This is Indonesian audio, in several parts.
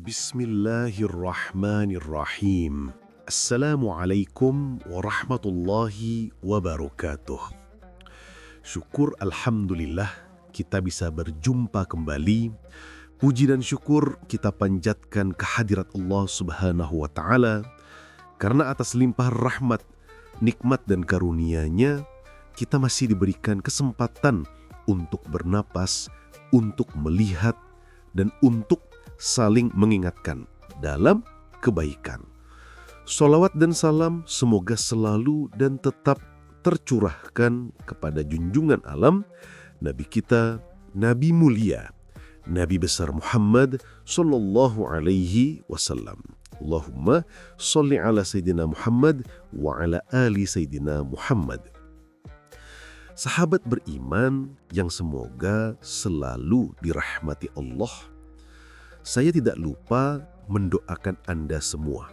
Bismillahirrahmanirrahim. Assalamualaikum warahmatullahi wabarakatuh. Syukur Alhamdulillah kita bisa berjumpa kembali. Puji dan syukur kita panjatkan kehadirat Allah Subhanahu wa Ta'ala, karena atas limpah rahmat, nikmat dan karunia-Nya kita masih diberikan kesempatan untuk bernapas, untuk melihat, dan untuk saling mengingatkan dalam kebaikan. Sholawat dan salam semoga selalu dan tetap tercurahkan kepada junjungan alam Nabi kita, Nabi mulia, Nabi besar Muhammad sallallahu alaihi wasallam. Allahumma sholli ala Sayyidina Muhammad wa ala ali Sayyidina Muhammad. Sahabat beriman yang semoga selalu dirahmati Allah, saya tidak lupa mendoakan Anda semua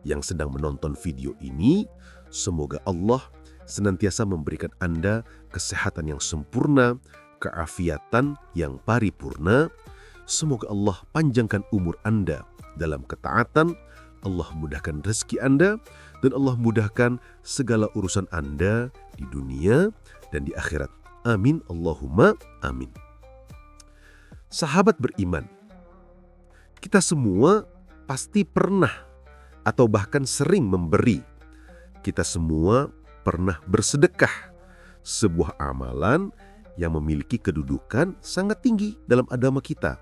yang sedang menonton video ini. Semoga Allah senantiasa memberikan Anda kesehatan yang sempurna, keafiatan yang paripurna. Semoga Allah panjangkan umur Anda dalam ketaatan, Allah mudahkan rezeki Anda, dan Allah mudahkan segala urusan Anda di dunia dan di akhirat. Amin Allahumma amin. Sahabat beriman, kita semua pasti pernah atau bahkan sering memberi. Kita semua pernah bersedekah, sebuah amalan yang memiliki kedudukan sangat tinggi dalam agama kita.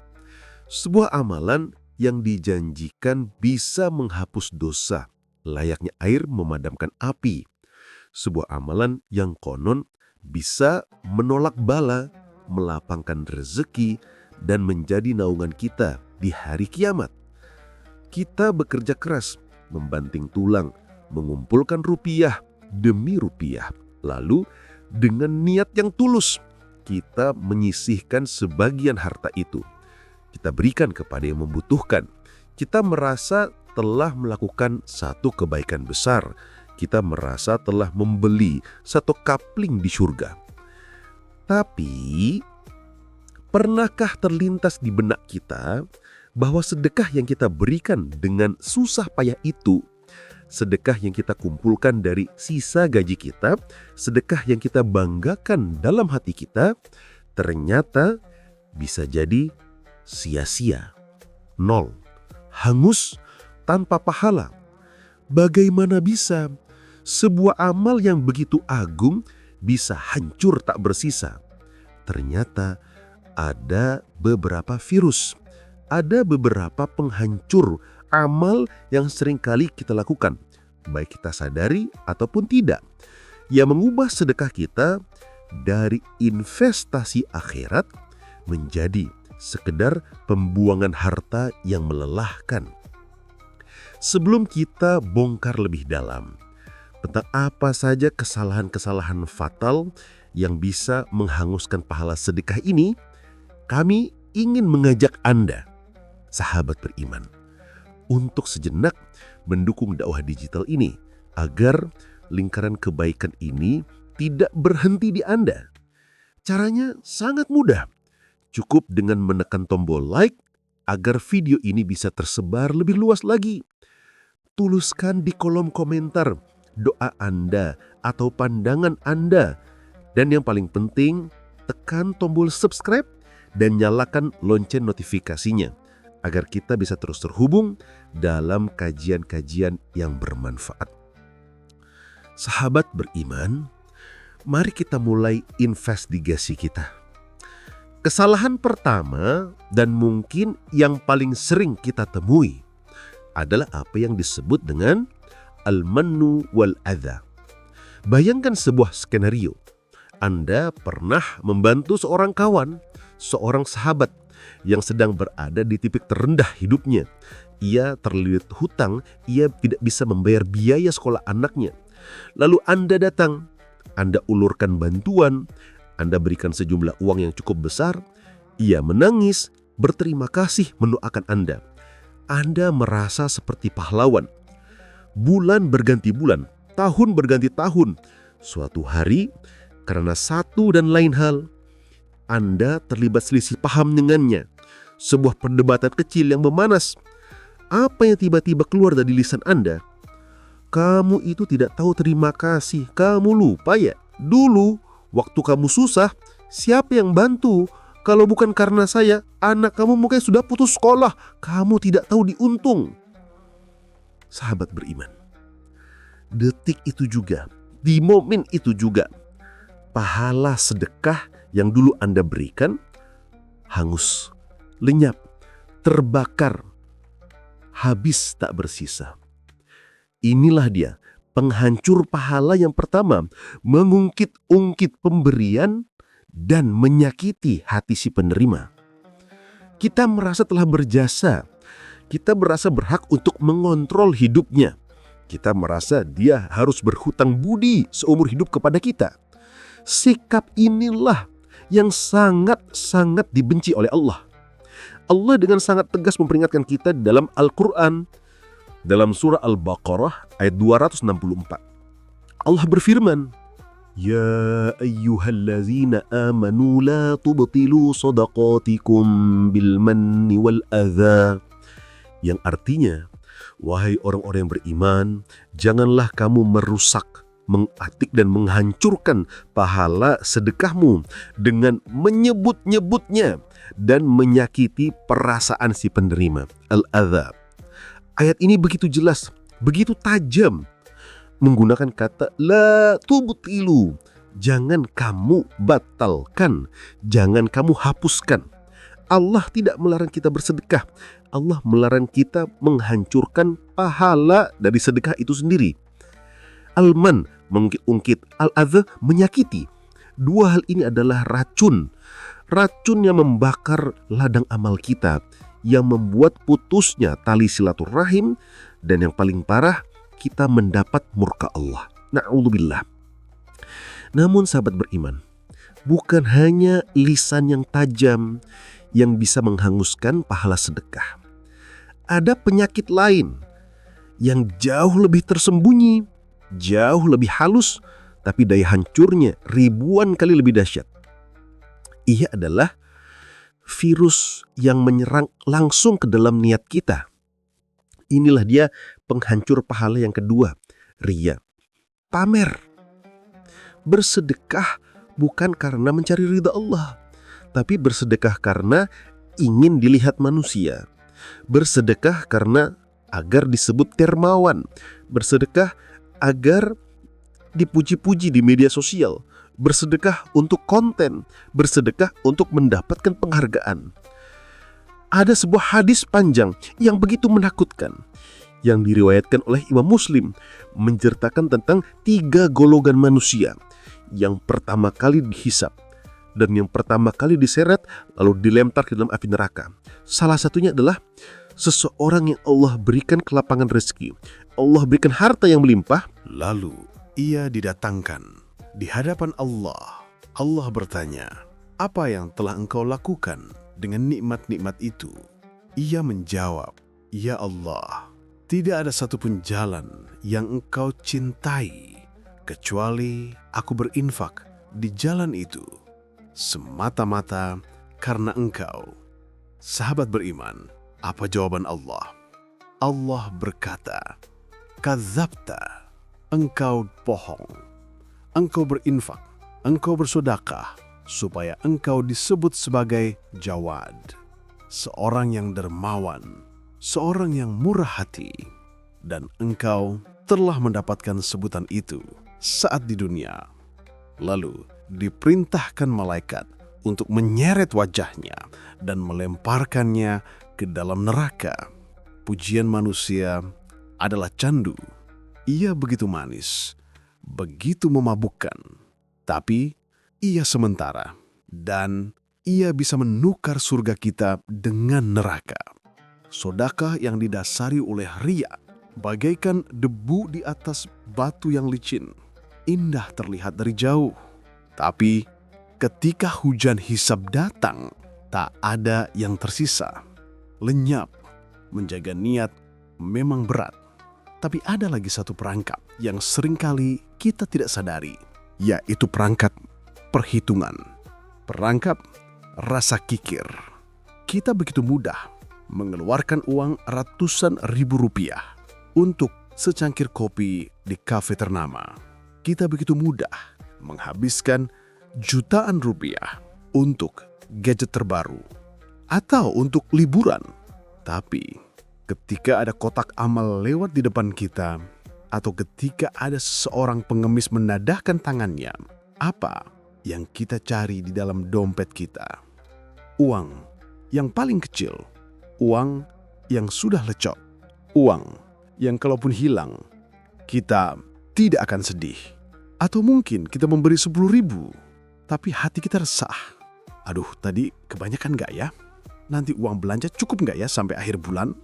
Sebuah amalan yang dijanjikan bisa menghapus dosa, layaknya air memadamkan api. Sebuah amalan yang konon bisa menolak bala, melapangkan rezeki, dan menjadi naungan kita di hari kiamat. Kita bekerja keras, membanting tulang, mengumpulkan rupiah demi rupiah. Lalu dengan niat yang tulus, kita menyisihkan sebagian harta itu. Kita berikan kepada yang membutuhkan. Kita merasa telah melakukan satu kebaikan besar. Kita merasa telah membeli satu kapling di surga. Tapi pernahkah terlintas di benak kita bahwa sedekah yang kita berikan dengan susah payah itu, sedekah yang kita kumpulkan dari sisa gaji kita, sedekah yang kita banggakan dalam hati kita, ternyata bisa jadi sia-sia, nol, hangus, tanpa pahala. Bagaimana bisa sebuah amal yang begitu agung bisa hancur tak bersisa? Ternyata ada beberapa virus, ada beberapa penghancur amal yang seringkali kita lakukan, baik kita sadari ataupun tidak, yang mengubah sedekah kita dari investasi akhirat menjadi sekedar pembuangan harta yang melelahkan. Sebelum kita bongkar lebih dalam tentang apa saja kesalahan-kesalahan fatal yang bisa menghanguskan pahala sedekah ini, kami ingin mengajak Anda, sahabat beriman, untuk sejenak mendukung dakwah digital ini agar lingkaran kebaikan ini tidak berhenti di Anda. Caranya sangat mudah. Cukup dengan menekan tombol like agar video ini bisa tersebar lebih luas lagi. Tuliskan di kolom komentar doa Anda atau pandangan Anda. Dan yang paling penting, tekan tombol subscribe dan nyalakan lonceng notifikasinya agar kita bisa terus terhubung dalam kajian-kajian yang bermanfaat. Sahabat beriman, mari kita mulai investigasi kita. Kesalahan pertama dan mungkin yang paling sering kita temui adalah apa yang disebut dengan al-mannu wal-adha. Bayangkan sebuah skenario. Anda pernah membantu seorang kawan, seorang sahabat yang sedang berada di titik terendah hidupnya. Ia terlilit hutang, ia tidak bisa membayar biaya sekolah anaknya. Lalu Anda datang, Anda ulurkan bantuan, Anda berikan sejumlah uang yang cukup besar. Ia menangis, berterima kasih, mendoakan Anda. Anda merasa seperti pahlawan. Bulan berganti bulan, tahun berganti tahun. Suatu hari, karena satu dan lain hal, Anda terlibat selisih paham dengannya. Sebuah perdebatan kecil yang memanas. Apa yang tiba-tiba keluar dari lisan Anda? Kamu itu tidak tahu terima kasih. Kamu lupa ya? Dulu, waktu kamu susah, siapa yang bantu? Kalau bukan karena saya, anak kamu mungkin sudah putus sekolah. Kamu tidak tahu diuntung. Sahabat beriman, detik itu juga, di momen itu juga, pahala sedekah yang dulu Anda berikan hangus, lenyap, terbakar, habis tak bersisa. Inilah dia penghancur pahala yang pertama, mengungkit-ungkit pemberian dan menyakiti hati si penerima. Kita merasa telah berjasa, kita merasa berhak untuk mengontrol hidupnya. Kita merasa dia harus berhutang budi seumur hidup kepada kita. Sikap inilah yang sangat-sangat dibenci oleh Allah. Allah dengan sangat tegas memperingatkan kita dalam Al-Quran, dalam surah Al-Baqarah ayat 264. Allah berfirman, Ya ayyuhallazina amanu la tubtilu sadaqatikum bil manni wal adha. Yang artinya, wahai orang-orang yang beriman, janganlah kamu merusak, mengatik dan menghancurkan pahala sedekahmu dengan menyebut-nyebutnya dan menyakiti perasaan si penerima. Al-adha. Ayat ini begitu jelas, begitu tajam, menggunakan kata la tubtilu. Jangan kamu batalkan, jangan kamu hapuskan. Allah tidak melarang kita bersedekah. Allah melarang kita menghancurkan pahala dari sedekah itu sendiri. Al-man, mengungkit-ungkit, al-adha, menyakiti. Dua hal ini adalah racun. Racun yang membakar ladang amal kita, yang membuat putusnya tali silaturahim, dan yang paling parah, kita mendapat murka Allah. Na'udzubillah. Namun sahabat beriman, bukan hanya lisan yang tajam yang bisa menghanguskan pahala sedekah. Ada penyakit lain yang jauh lebih tersembunyi, jauh lebih halus, tapi daya hancurnya ribuan kali lebih dahsyat. Ia adalah virus yang menyerang langsung ke dalam niat kita. Inilah dia penghancur pahala yang kedua, riya, pamer. Bersedekah bukan karena mencari ridha Allah, tapi bersedekah karena ingin dilihat manusia. Bersedekah karena agar disebut dermawan. Bersedekah agar dipuji-puji di media sosial. Bersedekah untuk konten. Bersedekah untuk mendapatkan penghargaan. Ada sebuah hadis panjang yang begitu menakutkan yang diriwayatkan oleh Imam Muslim, menceritakan tentang 3 golongan manusia. Yang pertama kali dihisap dan yang pertama kali diseret lalu dilempar ke dalam api neraka. Salah satunya adalah seseorang yang Allah berikan kelapangan rezeki, Allah berikan harta yang melimpah, lalu ia didatangkan di hadapan Allah. Allah bertanya, apa yang telah engkau lakukan dengan nikmat-nikmat itu? Ia menjawab, ya Allah, tidak ada satupun jalan yang engkau cintai kecuali aku berinfak di jalan itu semata-mata karena engkau. Sahabat beriman, apa jawaban Allah? Allah berkata, kadzabta, engkau bohong. Engkau berinfak, engkau bersedekah supaya engkau disebut sebagai jawad, seorang yang dermawan, seorang yang murah hati, dan engkau telah mendapatkan sebutan itu saat di dunia. Lalu diperintahkan malaikat untuk menyeret wajahnya dan melemparkannya ke dalam neraka. Pujian manusia adalah candu. Ia begitu manis, begitu memabukkan, tapi ia sementara dan ia bisa menukar surga kita dengan neraka. Sedekah yang didasari oleh riya bagaikan debu di atas batu yang licin. Indah terlihat dari jauh, tapi ketika hujan hisab datang, tak ada yang tersisa. Lenyap. Menjaga niat memang berat, tapi ada lagi satu perangkap yang seringkali kita tidak sadari, yaitu perangkap perhitungan, perangkap rasa kikir. Kita begitu mudah mengeluarkan uang ratusan ribu rupiah untuk secangkir kopi di kafe ternama. Kita begitu mudah menghabiskan jutaan rupiah untuk gadget terbaru atau untuk liburan. Tapi ketika ada kotak amal lewat di depan kita, atau ketika ada seorang pengemis menadahkan tangannya, apa yang kita cari di dalam dompet kita? Uang yang paling kecil, uang yang sudah lecok, uang yang kalaupun hilang, kita tidak akan sedih. Atau mungkin kita memberi 10.000, tapi hati kita resah. Aduh, tadi kebanyakan nggak ya? Nanti uang belanja cukup nggak ya sampai akhir bulan?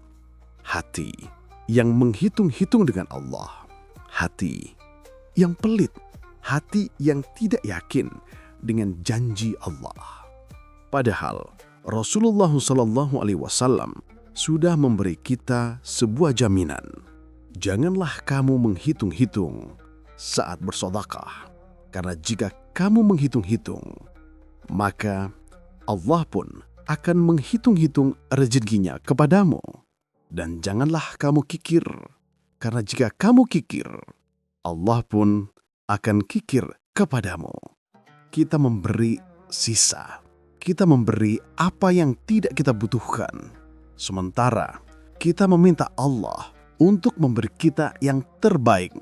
Hati yang menghitung-hitung dengan Allah. Hati yang pelit. Hati yang tidak yakin dengan janji Allah. Padahal Rasulullah SAW sudah memberi kita sebuah jaminan. Janganlah kamu menghitung-hitung saat bersedekah. Karena jika kamu menghitung-hitung, maka Allah pun akan menghitung-hitung rezekinya kepadamu. Dan janganlah kamu kikir, karena jika kamu kikir, Allah pun akan kikir kepadamu. Kita memberi sisa, kita memberi apa yang tidak kita butuhkan. Sementara kita meminta Allah untuk memberi kita yang terbaik.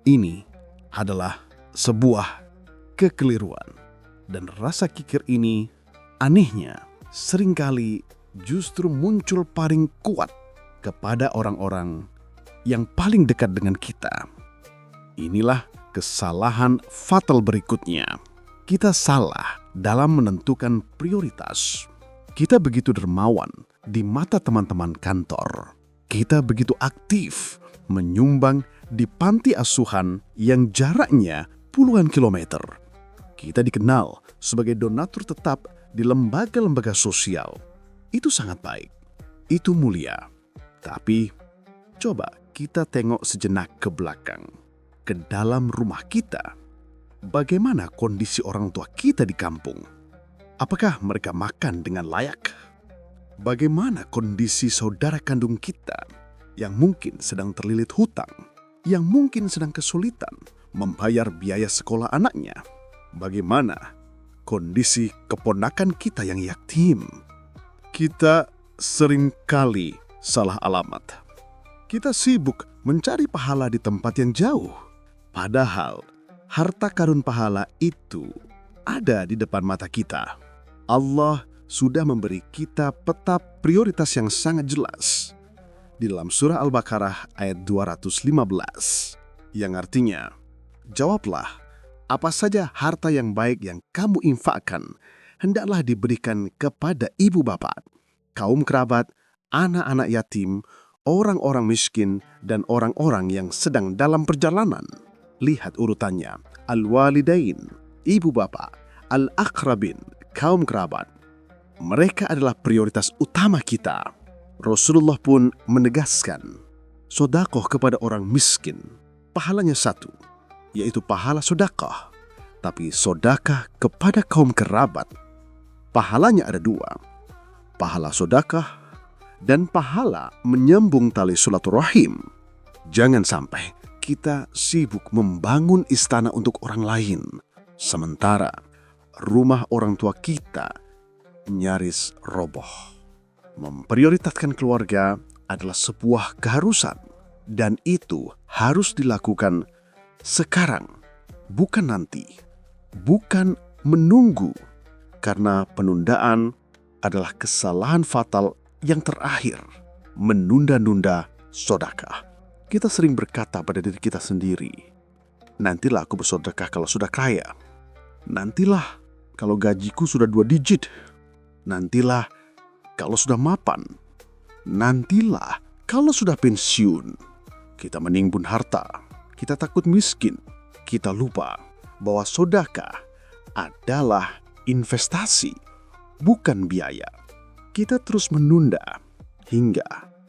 Ini adalah sebuah kekeliruan. Dan rasa kikir ini anehnya seringkali justru muncul paling kuat kepada orang-orang yang paling dekat dengan kita. Inilah kesalahan fatal berikutnya. Kita salah dalam menentukan prioritas. Kita begitu dermawan di mata teman-teman kantor. Kita begitu aktif menyumbang di panti asuhan yang jaraknya puluhan kilometer. Kita dikenal sebagai donatur tetap di lembaga-lembaga sosial. Itu sangat baik. Itu mulia. Tapi coba kita tengok sejenak ke belakang, ke dalam rumah kita. Bagaimana kondisi orang tua kita di kampung? Apakah mereka makan dengan layak? Bagaimana kondisi saudara kandung kita yang mungkin sedang terlilit hutang, yang mungkin sedang kesulitan membayar biaya sekolah anaknya? Bagaimana kondisi keponakan kita yang yatim? Kita seringkali salah alamat. Kita sibuk mencari pahala di tempat yang jauh. Padahal harta karun pahala itu ada di depan mata kita. Allah sudah memberi kita peta prioritas yang sangat jelas di dalam surah Al-Baqarah ayat 215, yang artinya, jawablah, apa saja harta yang baik yang kamu infakkan hendaklah diberikan kepada ibu bapak, kaum kerabat, anak-anak yatim, orang-orang miskin, dan orang-orang yang sedang dalam perjalanan. Lihat urutannya. Al-walidain, ibu bapak. Al-aqrabin, kaum kerabat. Mereka adalah prioritas utama kita. Rasulullah pun menegaskan, sedekah kepada orang miskin, pahalanya satu, yaitu pahala sedekah. Tapi sedekah kepada kaum kerabat, pahalanya ada dua. Pahala sedekah dan pahala menyambung tali silaturahim. Jangan sampai kita sibuk membangun istana untuk orang lain, sementara rumah orang tua kita nyaris roboh. Memprioritaskan keluarga adalah sebuah keharusan, dan itu harus dilakukan sekarang, bukan nanti, bukan menunggu, karena penundaan adalah kesalahan fatal yang terakhir, menunda-nunda sedekah. Kita sering berkata pada diri kita sendiri, nantilah aku bersedekah kalau sudah kaya. Nantilah kalau gajiku sudah 2 digit. Nantilah kalau sudah mapan. Nantilah kalau sudah pensiun. Kita menimbun harta. Kita takut miskin. Kita lupa bahwa sedekah adalah investasi, bukan biaya. Kita terus menunda hingga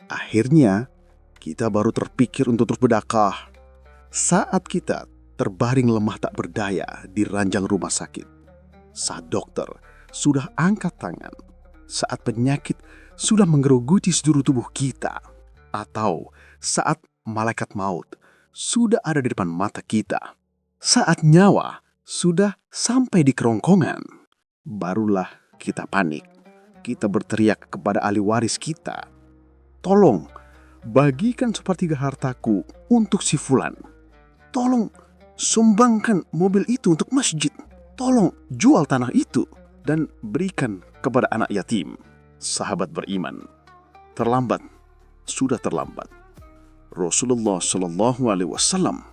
akhirnya kita baru terpikir untuk terus bersedekah saat kita terbaring lemah tak berdaya di ranjang rumah sakit, saat dokter sudah angkat tangan, saat penyakit sudah menggerogoti seluruh tubuh kita, atau saat malaikat maut sudah ada di depan mata kita, saat nyawa sudah sampai di kerongkongan, barulah kita panik. Kita berteriak kepada ahli waris kita, "Tolong, bagikan sepertiga hartaku untuk si fulan. Tolong, sumbangkan mobil itu untuk masjid. Tolong, jual tanah itu dan berikan kepada anak yatim." Sahabat beriman, terlambat, sudah terlambat. Rasulullah Shallallahu Alaihi Wasallam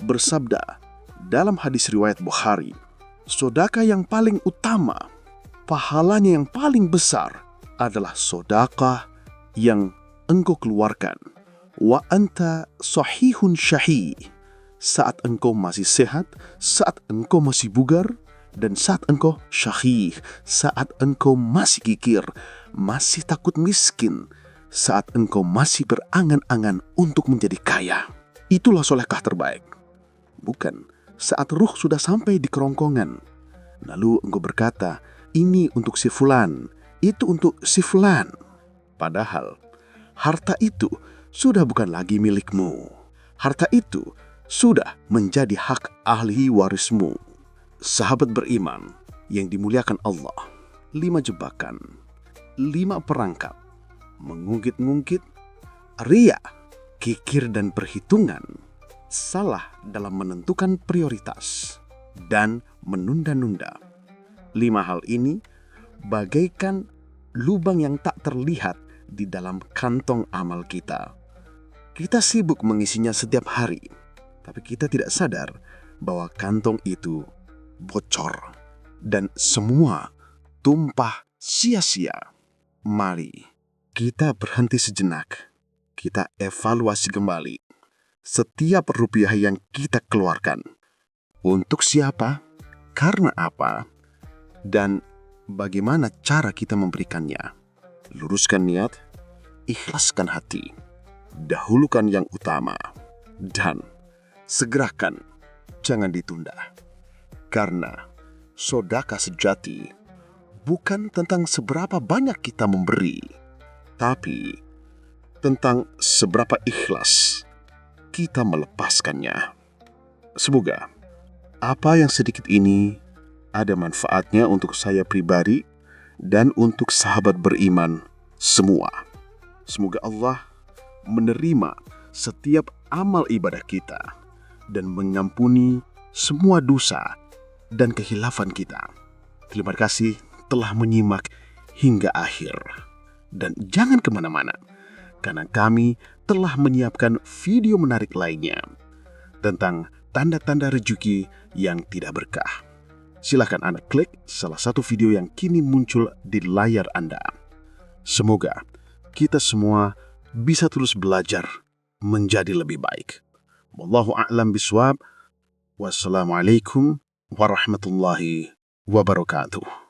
bersabda dalam hadis riwayat Bukhari, sedekah yang paling utama, pahalanya yang paling besar adalah sedekah yang engkau keluarkan wa anta sahihun syahih, saat engkau masih sehat, saat engkau masih bugar, dan saat engkau syahih, saat engkau masih kikir, masih takut miskin, saat engkau masih berangan-angan untuk menjadi kaya. Itulah sedekah terbaik. Bukan saat ruh sudah sampai di kerongkongan, lalu engkau berkata, "Ini untuk si fulan, itu untuk si fulan." Padahal harta itu sudah bukan lagi milikmu. Harta itu sudah menjadi hak ahli warismu. Sahabat beriman yang dimuliakan Allah, 5 jebakan, 5 perangkap, mengungkit-ngungkit, ria, kikir dan perhitungan, salah dalam menentukan prioritas, dan menunda-nunda. 5 hal ini bagaikan lubang yang tak terlihat di dalam kantong amal kita. Kita sibuk mengisinya setiap hari, tapi kita tidak sadar bahwa kantong itu bocor dan semua tumpah sia-sia. Mari kita berhenti sejenak. Kita evaluasi kembali setiap rupiah yang kita keluarkan. Untuk siapa, karena apa, dan bagaimana cara kita memberikannya. Luruskan niat, ikhlaskan hati, dahulukan yang utama, dan segerakan, jangan ditunda. Karena sedekah sejati bukan tentang seberapa banyak kita memberi, tapi tentang seberapa ikhlas kita melepaskannya. Semoga apa yang sedikit ini ada manfaatnya untuk saya pribadi dan untuk sahabat beriman semua. Semoga Allah menerima setiap amal ibadah kita dan mengampuni semua dosa dan kehilafan kita. Terima kasih telah menyimak hingga akhir. Dan jangan kemana-mana, karena kami telah menyiapkan video menarik lainnya tentang tanda-tanda rezeki yang tidak berkah. Silakan Anda klik salah satu video yang kini muncul di layar Anda. Semoga kita semua bisa terus belajar menjadi lebih baik. Wallahu a'lam bishawab. Wassalamualaikum warahmatullahi wabarakatuh.